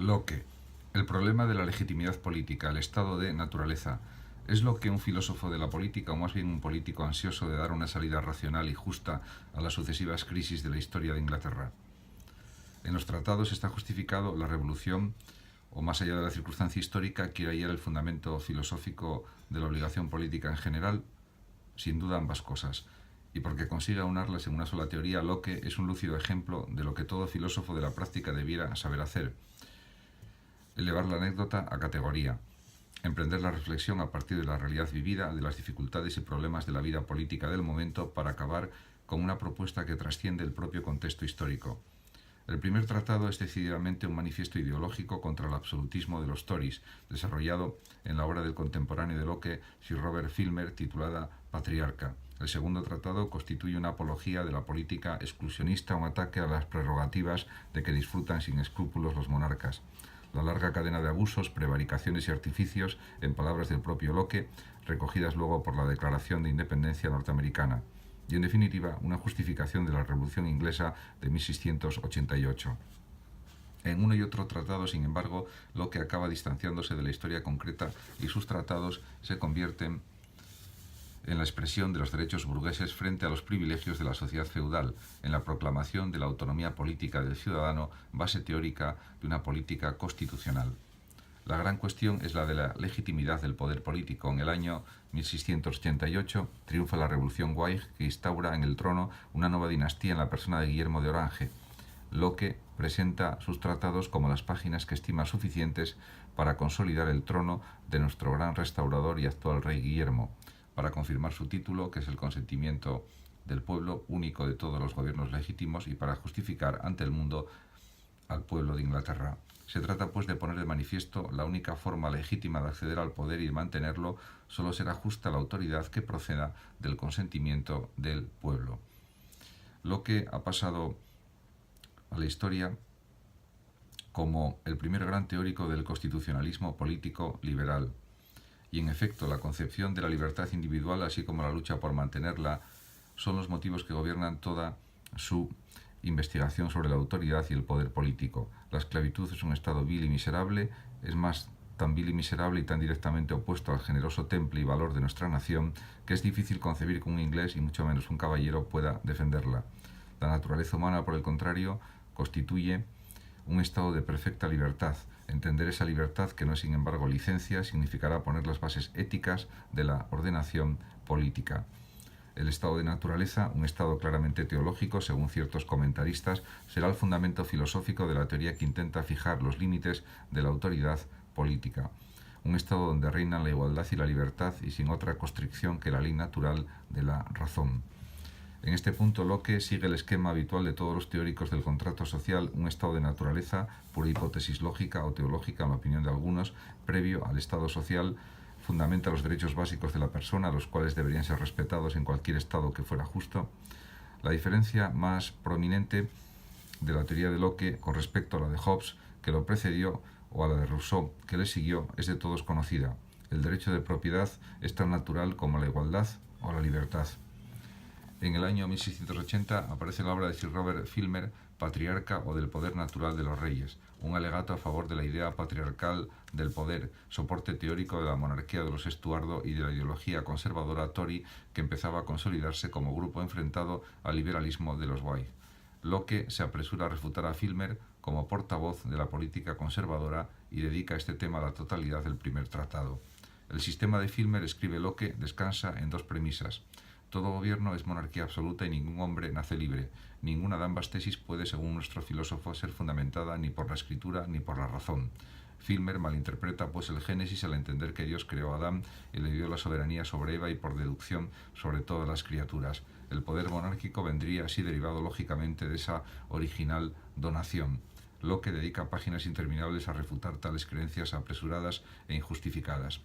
Locke. El problema de la legitimidad política, el estado de naturaleza. ¿Es Locke un filósofo de la política o más bien un político ansioso de dar una salida racional y justa a las sucesivas crisis de la historia de Inglaterra? En los tratados está justificado la revolución, o más allá de la circunstancia histórica, quiere hallar el fundamento filosófico de la obligación política en general. Sin duda ambas cosas. Y porque consiga aunarlas en una sola teoría, Locke es un lúcido ejemplo de lo que todo filósofo de la práctica debiera saber hacer: elevar la anécdota a categoría, emprender la reflexión a partir de la realidad vivida, de las dificultades y problemas de la vida política del momento, para acabar con una propuesta que trasciende el propio contexto histórico. El primer tratado es decididamente un manifiesto ideológico contra el absolutismo de los Tories, desarrollado en la obra del contemporáneo de Locke, Sir Robert Filmer, titulada Patriarca. El segundo tratado constituye una apología de la política exclusionista, un ataque a las prerrogativas de que disfrutan sin escrúpulos los monarcas. La larga cadena de abusos, prevaricaciones y artificios, en palabras del propio Locke, recogidas luego por la Declaración de Independencia norteamericana. Y en definitiva, una justificación de la Revolución Inglesa de 1688. En uno y otro tratado, sin embargo, Locke acaba distanciándose de la historia concreta y sus tratados se convierten en la expresión de los derechos burgueses frente a los privilegios de la sociedad feudal, en la proclamación de la autonomía política del ciudadano, base teórica de una política constitucional. La gran cuestión es la de la legitimidad del poder político. En el año 1688 triunfa la Revolución Whig, que instaura en el trono una nueva dinastía en la persona de Guillermo de Orange. Locke presenta sus tratados como las páginas que estima suficientes para consolidar el trono de nuestro gran restaurador y actual rey Guillermo, para confirmar su título, que es el consentimiento del pueblo, único de todos los gobiernos legítimos, y para justificar ante el mundo al pueblo de Inglaterra. Se trata, pues, de poner de manifiesto la única forma legítima de acceder al poder y de mantenerlo. Solo será justa la autoridad que proceda del consentimiento del pueblo. Locke ha pasado a la historia como el primer gran teórico del constitucionalismo político liberal. Y en efecto, la concepción de la libertad individual, así como la lucha por mantenerla, son los motivos que gobiernan toda su investigación sobre la autoridad y el poder político. La esclavitud es un estado vil y miserable, es más, tan vil y miserable y tan directamente opuesto al generoso temple y valor de nuestra nación, que es difícil concebir que un inglés, y mucho menos un caballero, pueda defenderla. La naturaleza humana, por el contrario, constituye un estado de perfecta libertad. Entender esa libertad, que no es sin embargo licencia, significará poner las bases éticas de la ordenación política. El estado de naturaleza, un estado claramente teológico, según ciertos comentaristas, será el fundamento filosófico de la teoría que intenta fijar los límites de la autoridad política. Un estado donde reinan la igualdad y la libertad, y sin otra constricción que la ley natural de la razón. En este punto, Locke sigue el esquema habitual de todos los teóricos del contrato social: un estado de naturaleza, pura hipótesis lógica o teológica, en la opinión de algunos, previo al estado social, fundamenta los derechos básicos de la persona, los cuales deberían ser respetados en cualquier estado que fuera justo. La diferencia más prominente de la teoría de Locke con respecto a la de Hobbes, que lo precedió, o a la de Rousseau, que le siguió, es de todos conocida. El derecho de propiedad es tan natural como la igualdad o la libertad. En el año 1680 aparece la obra de Sir Robert Filmer, Patriarca o del poder natural de los reyes, un alegato a favor de la idea patriarcal del poder, soporte teórico de la monarquía de los Estuardo y de la ideología conservadora Tory, que empezaba a consolidarse como grupo enfrentado al liberalismo de los Whig. Locke se apresura a refutar a Filmer como portavoz de la política conservadora y dedica a este tema la totalidad del primer tratado. El sistema de Filmer, escribe Locke, descansa en dos premisas. Todo gobierno es monarquía absoluta y ningún hombre nace libre. Ninguna de ambas tesis puede, según nuestro filósofo, ser fundamentada ni por la escritura ni por la razón. Filmer malinterpreta, pues, el Génesis al entender que Dios creó a Adán y le dio la soberanía sobre Eva y, por deducción, sobre todas las criaturas. El poder monárquico vendría así derivado lógicamente de esa original donación. Locke dedica páginas interminables a refutar tales creencias apresuradas e injustificadas.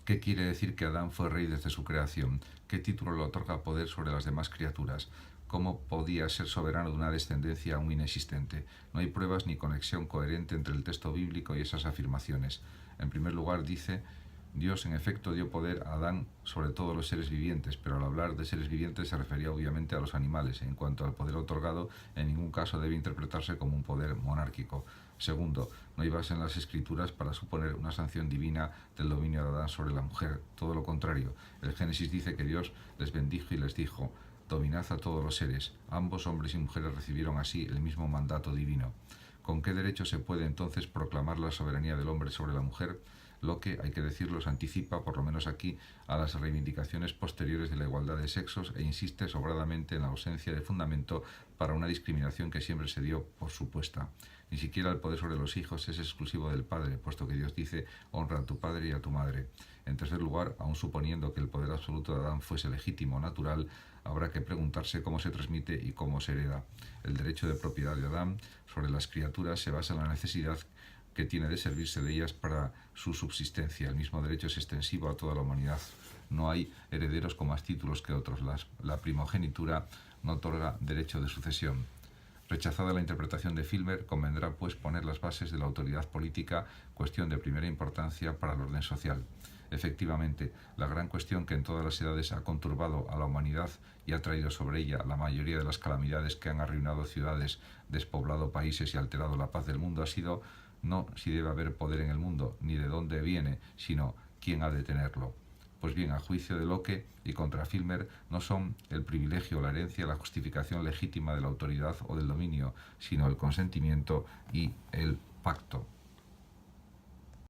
¿Qué quiere decir que Adán fue rey desde su creación? ¿Qué título le otorga poder sobre las demás criaturas? ¿Cómo podía ser soberano de una descendencia aún inexistente? No hay pruebas ni conexión coherente entre el texto bíblico y esas afirmaciones. En primer lugar, dice Dios en efecto dio poder a Adán sobre todos los seres vivientes, pero al hablar de seres vivientes se refería obviamente a los animales. En cuanto al poder otorgado, en ningún caso debe interpretarse como un poder monárquico. Segundo, no hay base en las escrituras para suponer una sanción divina del dominio de Adán sobre la mujer. Todo lo contrario, el Génesis dice que Dios les bendijo y les dijo: dominad a todos los seres. Ambos, hombres y mujeres, recibieron así el mismo mandato divino. ¿Con qué derecho se puede entonces proclamar la soberanía del hombre sobre la mujer? Lo que, hay que decirlo, se anticipa, por lo menos aquí, a las reivindicaciones posteriores de la igualdad de sexos e insiste sobradamente en la ausencia de fundamento para una discriminación que siempre se dio por supuesta. Ni siquiera el poder sobre los hijos es exclusivo del padre, puesto que Dios dice: honra a tu padre y a tu madre. En tercer lugar, aun suponiendo que el poder absoluto de Adán fuese legítimo o natural, habrá que preguntarse cómo se transmite y cómo se hereda. El derecho de propiedad de Adán sobre las criaturas se basa en la necesidad que tiene de servirse de ellas para su subsistencia. El mismo derecho es extensivo a toda la humanidad. No hay herederos con más títulos que otros. La primogenitura no otorga derecho de sucesión. Rechazada la interpretación de Filmer, convendrá pues poner las bases de la autoridad política, cuestión de primera importancia para el orden social. Efectivamente, la gran cuestión que en todas las edades ha conturbado a la humanidad y ha traído sobre ella la mayoría de las calamidades que han arruinado ciudades, despoblado países y alterado la paz del mundo ha sido no si debe haber poder en el mundo, ni de dónde viene, sino quién ha de tenerlo. Pues bien, a juicio de Locke y contra Filmer, no son el privilegio o la herencia la justificación legítima de la autoridad o del dominio, sino el consentimiento y el pacto.